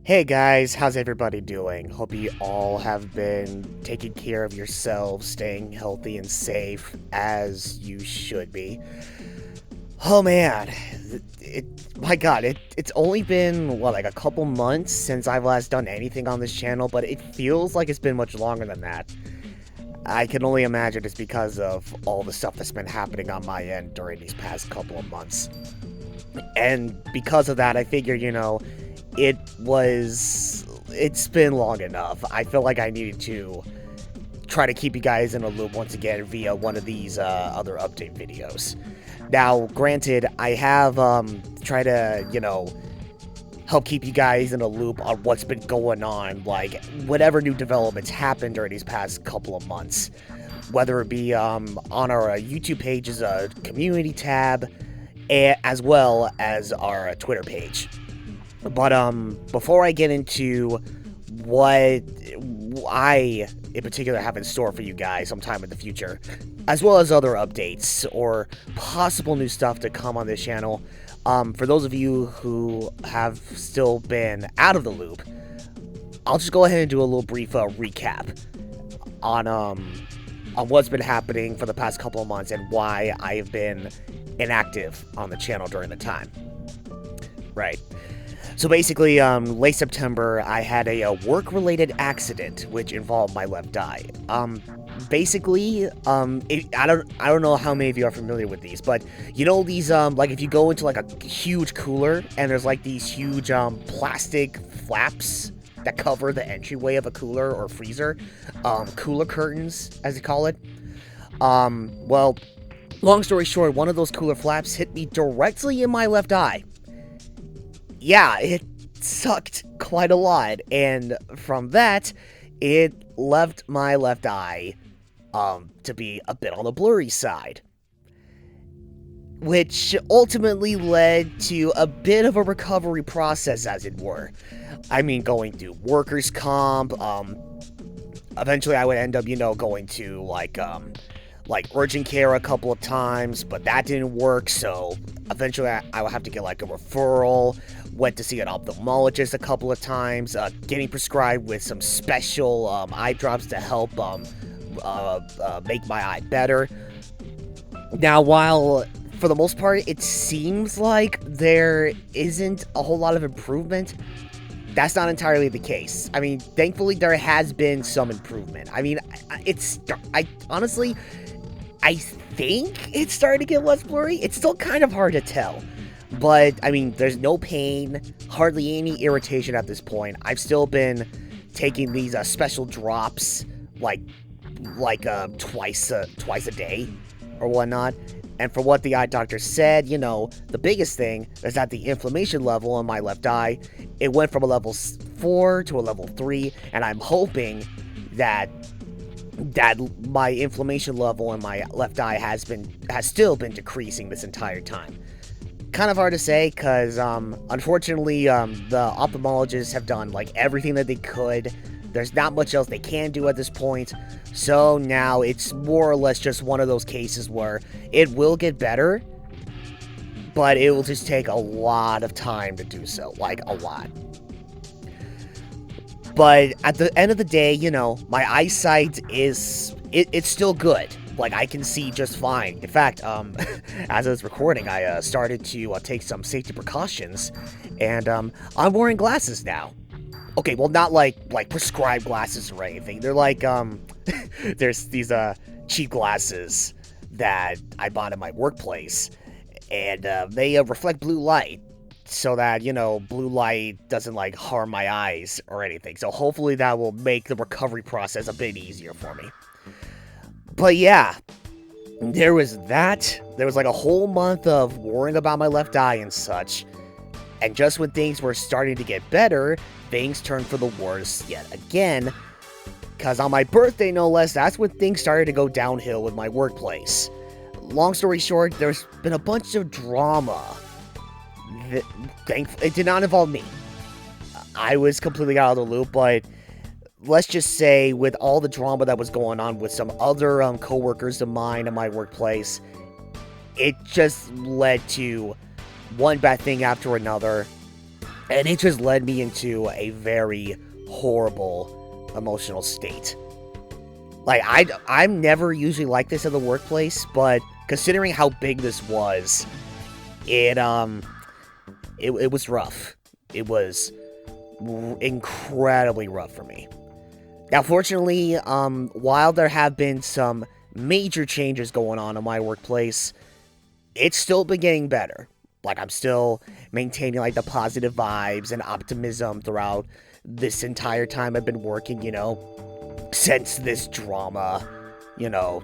Hey guys, how's everybody doing? Hope you all have been taking care of yourselves, staying healthy and safe as you should be. Oh man, my god, it's only been what, like a couple months since I've last done anything on this channel, but it feels like it's been much longer than that. I can only imagine it's because of all the stuff that's been happening on my end during these past couple of months. And because of that, I figured, it's been long enough. I feel like I needed to try to keep you guys in a loop once again via one of these other update videos. Now, granted, I have tried to, help keep you guys in a loop on what's been going on, like whatever new developments happened during these past couple of months, whether it be on our YouTube page's community tab, as well as our Twitter page. But before I get into what I in particular have in store for you guys sometime in the future, as well as other updates or possible new stuff to come on this channel, for those of you who have still been out of the loop, I'll just go ahead and do a little brief recap on what's been happening for the past couple of months and why I have been inactive on the channel during the time. Right. So basically, late September, I had a work-related accident which involved my left eye. Basically, I don't know how many of you are familiar with these, but you know these like if you go into like a huge cooler and there's like these huge plastic flaps that cover the entryway of a cooler or freezer, cooler curtains as they call it. Well, long story short, one of those cooler flaps hit me directly in my left eye. Yeah, it sucked quite a lot, and from that, it left my left eye to be a bit on the blurry side, which ultimately led to a bit of a recovery process, as it were. I mean, going through workers' comp, eventually I would end up, going to, like urgent care a couple of times, but that didn't work, so eventually I would have to get, like, a referral. Went to see an ophthalmologist a couple of times, getting prescribed with some special eye drops to help make my eye better. Now, while for the most part it seems like there isn't a whole lot of improvement, that's not entirely the case. I mean, thankfully there has been some improvement. I mean, I honestly, I think it's starting to get less blurry. It's still kind of hard to tell. But, I mean, there's no pain, hardly any irritation at this point. I've still been taking these special drops, like twice a day or whatnot. And for what the eye doctor said, the biggest thing is that the inflammation level in my left eye, it went from a level 4 to a level 3, and I'm hoping that my inflammation level in my left eye has still been decreasing this entire time. Kind of hard to say, because unfortunately the ophthalmologists have done like everything that they could. There's not much else they can do at this point, so now it's more or less just one of those cases where it will get better, but it will just take a lot of time to do so, like a lot. But at the end of the day, my eyesight it's still good. Like, I can see just fine. In fact, as I was recording, I started to take some safety precautions, and I'm wearing glasses now. Okay, well, not like prescribed glasses or anything. They're like, there's these cheap glasses that I bought in my workplace, and they reflect blue light, so that, blue light doesn't, like, harm my eyes or anything. So hopefully that will make the recovery process a bit easier for me. But yeah, there was that. There was like a whole month of worrying about my left eye and such. And just when things were starting to get better, things turned for the worse yet again. Because on my birthday, no less, that's when things started to go downhill with my workplace. Long story short, there's been a bunch of drama. It did not involve me. I was completely out of the loop, but let's just say with all the drama that was going on with some other co-workers of mine in my workplace, it just led to one bad thing after another. And it just led me into a very horrible emotional state. Like, I'm never usually like this at the workplace, but considering how big this was, it was rough. It was incredibly rough for me. Now, fortunately, while there have been some major changes going on in my workplace, it's still been getting better. Like, I'm still maintaining, like, the positive vibes and optimism throughout this entire time I've been working, since this drama,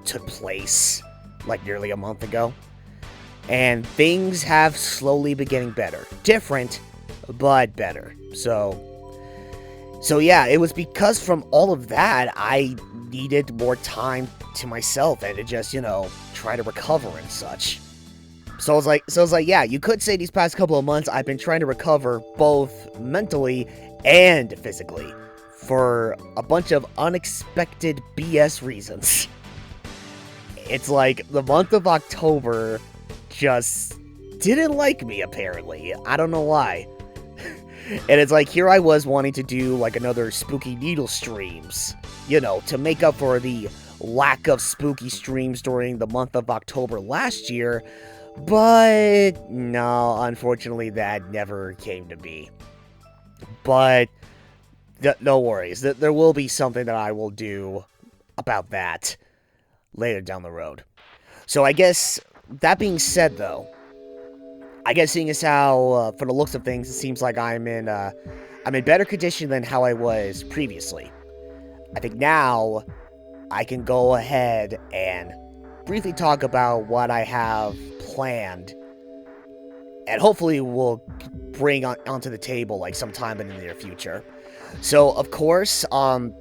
took place, like, nearly a month ago. And things have slowly been getting better. Different, but better. So yeah, it was because from all of that, I needed more time to myself and to just, try to recover and such. So I was like, yeah, you could say these past couple of months I've been trying to recover both mentally and physically for a bunch of unexpected BS reasons. It's like the month of October just didn't like me, apparently. I don't know why. And it's like, here I was wanting to do, like, another spooky needle streams, to make up for the lack of spooky streams during the month of October last year, but no, unfortunately, that never came to be. But no worries, there will be something that I will do about that later down the road. So I guess, that being said, though, seeing as how, for the looks of things, it seems like I'm in better condition than how I was previously. I think now I can go ahead and briefly talk about what I have planned, and hopefully will bring onto the table, like, sometime in the near future. So, of course, I'm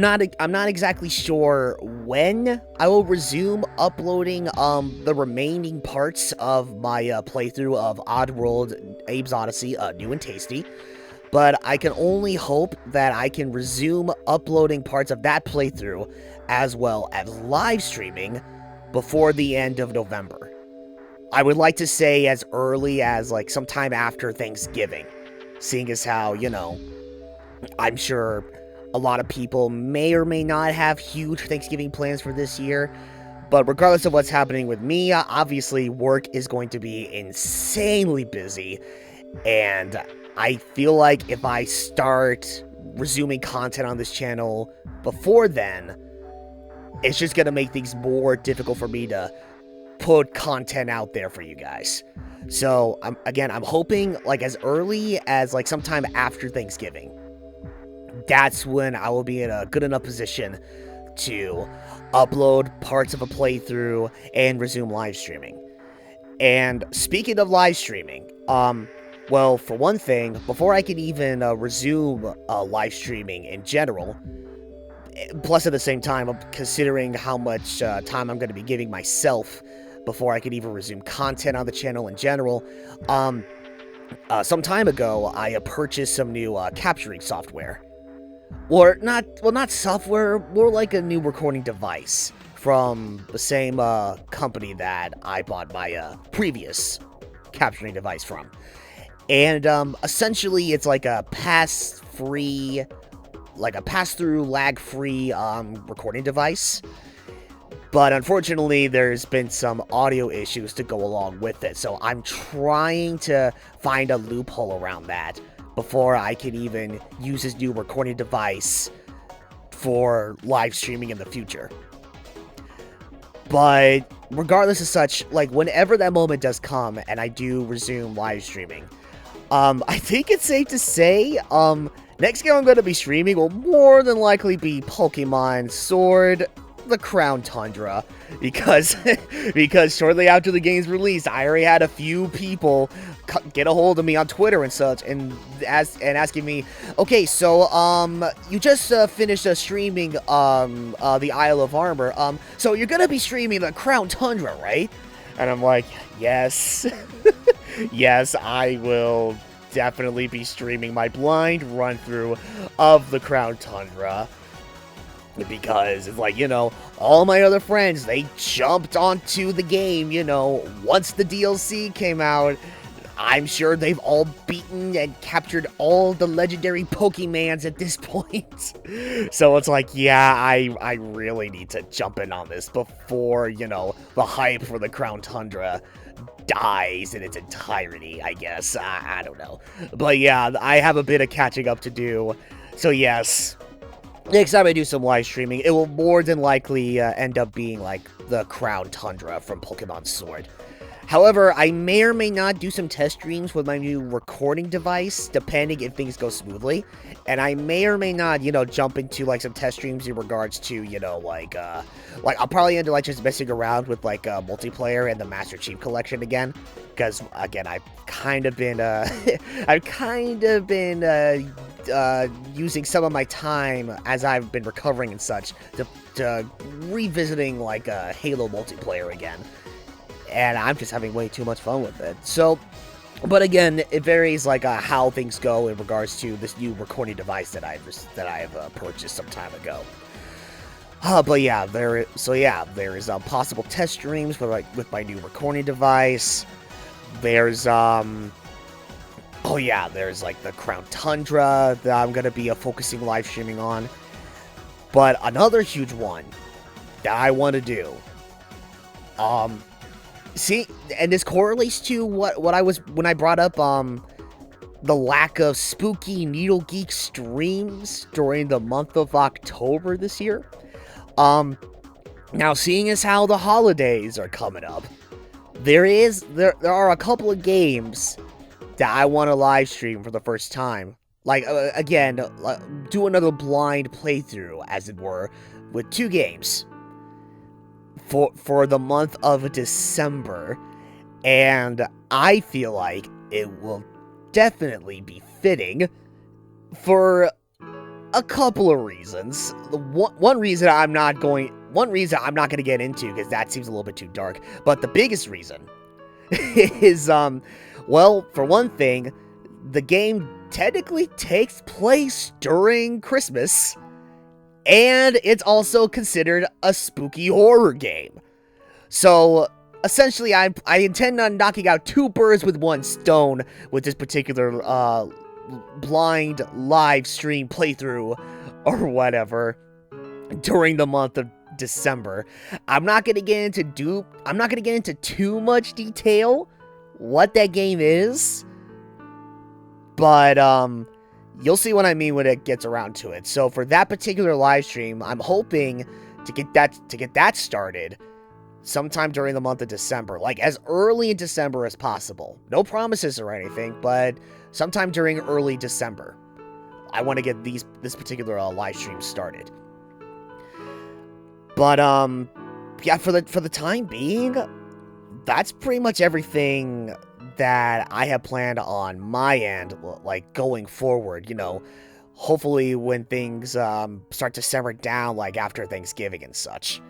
not exactly sure when I will resume uploading the remaining parts of my playthrough of Oddworld Abe's Odyssey, New and Tasty, but I can only hope that I can resume uploading parts of that playthrough as well as live streaming before the end of November. I would like to say as early as, like, sometime after Thanksgiving, seeing as how, I'm sure a lot of people may or may not have huge Thanksgiving plans for this year, but regardless of what's happening with me, obviously work is going to be insanely busy, and I feel like if I start resuming content on this channel before then, it's just going to make things more difficult for me to put content out there for you guys. So, I'm hoping, like, as early as, like, sometime after Thanksgiving. That's when I will be in a good enough position to upload parts of a playthrough and resume live streaming. And speaking of live streaming, well, for one thing, before I can even resume live streaming in general, plus at the same time, I'm considering how much time I'm going to be giving myself before I could even resume content on the channel in general, some time ago, I purchased some new capturing software. Not software, more like a new recording device from the same company that I bought my previous capturing device from. And essentially, it's like a pass-through, lag-free recording device. But unfortunately, there's been some audio issues to go along with it, so I'm trying to find a loophole around that before I can even use this new recording device for live streaming in the future. But regardless of such, like, whenever that moment does come and I do resume live streaming, I think it's safe to say, next game I'm going to be streaming will more than likely be Pokemon Sword the Crown Tundra, because shortly after the game's release, I already had a few people get a hold of me on Twitter and such, and asking me, okay, so you just finished streaming the Isle of Armor, so you're gonna be streaming the Crown Tundra, right? And I'm like, yes, yes, I will definitely be streaming my blind run through of the Crown Tundra. Because it's like, all my other friends, they jumped onto the game, once the DLC came out. I'm sure they've all beaten and captured all the legendary Pokemans at this point. So it's like, yeah, I really need to jump in on this before, you know, the hype for the Crown Tundra dies in its entirety, I guess. I don't know. But yeah, I have a bit of catching up to do. So yes, next time I do some live streaming, it will more than likely end up being like the Crown Tundra from Pokemon Sword. However, I may or may not do some test streams with my new recording device, depending if things go smoothly. And I may or may not, you know, jump into, like, some test streams in regards to, you know, like, I'll probably end up, like, just messing around with, like, multiplayer and the Master Chief Collection again. Because, again, I've kind of been, using some of my time as I've been recovering and such to revisiting, like, Halo multiplayer again. And I'm just having way too much fun with it. So, but again, it varies like how things go in regards to this new recording device that I've purchased some time ago. But yeah, there is possible test streams with my new recording device. There's there's like the Crown Tundra that I'm gonna be focusing live streaming on. But another huge one that I want to do, see, and this correlates to what I was when I brought up the lack of SpiffyNeedleGeeks streams during the month of October this year. Now, seeing as how the holidays are coming up, there are a couple of games that I want to live stream for the first time. Like again, do another blind playthrough, as it were, with 2 games for the month of December, and I feel like it will definitely be fitting for a couple of reasons. One reason I'm not going to get into, because that seems a little bit too dark, but the biggest reason is well, for one thing, the game technically takes place during Christmas. And it's also considered a spooky horror game. So, essentially, I intend on knocking out 2 birds with 1 stone with this particular blind live stream playthrough or whatever during the month of December. I'm not gonna get into too much detail what that game is, but you'll see what I mean when it gets around to it. So for that particular live stream, I'm hoping to get that started sometime during the month of December, like as early in December as possible. No promises or anything, but sometime during early December, I want to get this particular live stream started. But yeah, for the time being, that's pretty much everything that I have planned on my end, like, going forward, you know, hopefully when things start to simmer down, like, after Thanksgiving and such.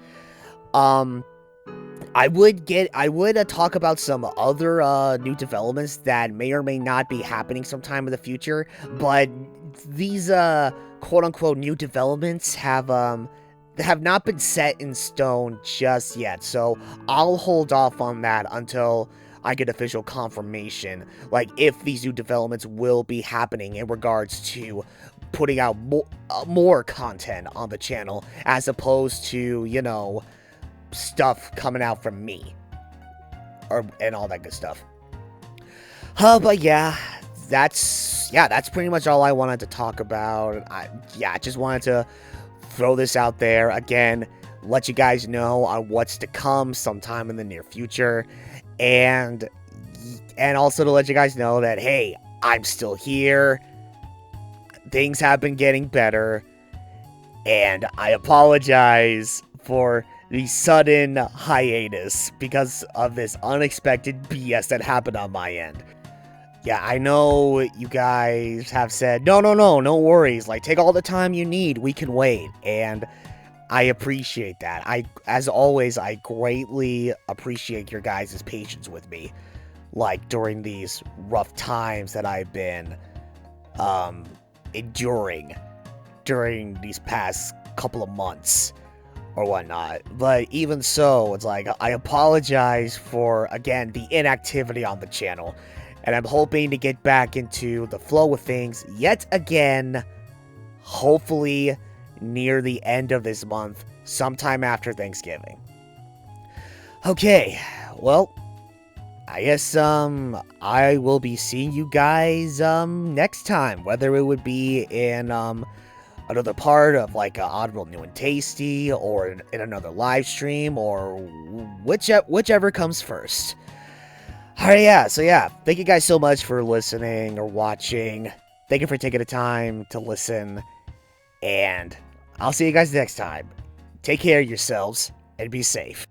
I would talk about some other new developments that may or may not be happening sometime in the future, but these quote-unquote new developments have not been set in stone just yet, so I'll hold off on that until I get official confirmation, like, if these new developments will be happening in regards to putting out more content on the channel, as opposed to, you know, stuff coming out from me, and all that good stuff. But yeah, that's pretty much all I wanted to talk about. I just wanted to throw this out there again, let you guys know on what's to come sometime in the near future. And also to let you guys know that, hey, I'm still here. Things have been getting better. And I apologize for the sudden hiatus because of this unexpected BS that happened on my end. Yeah, I know you guys have said, no worries. Like, take all the time you need. We can wait. And I appreciate that. As always, I greatly appreciate your guys' patience with me, like, during these rough times that I've been enduring during these past couple of months or whatnot. But even so, it's like, I apologize for, again, the inactivity on the channel. and I'm hoping to get back into the flow of things yet again, hopefully near the end of this month, sometime after Thanksgiving. Okay, well, I guess, I will be seeing you guys, next time, whether it would be in, another part of, like, Audible New and Tasty, or in another live stream, or whichever comes first. Alright, yeah, so yeah, thank you guys so much for listening or watching. Thank you for taking the time to listen, and I'll see you guys next time. Take care of yourselves, and be safe.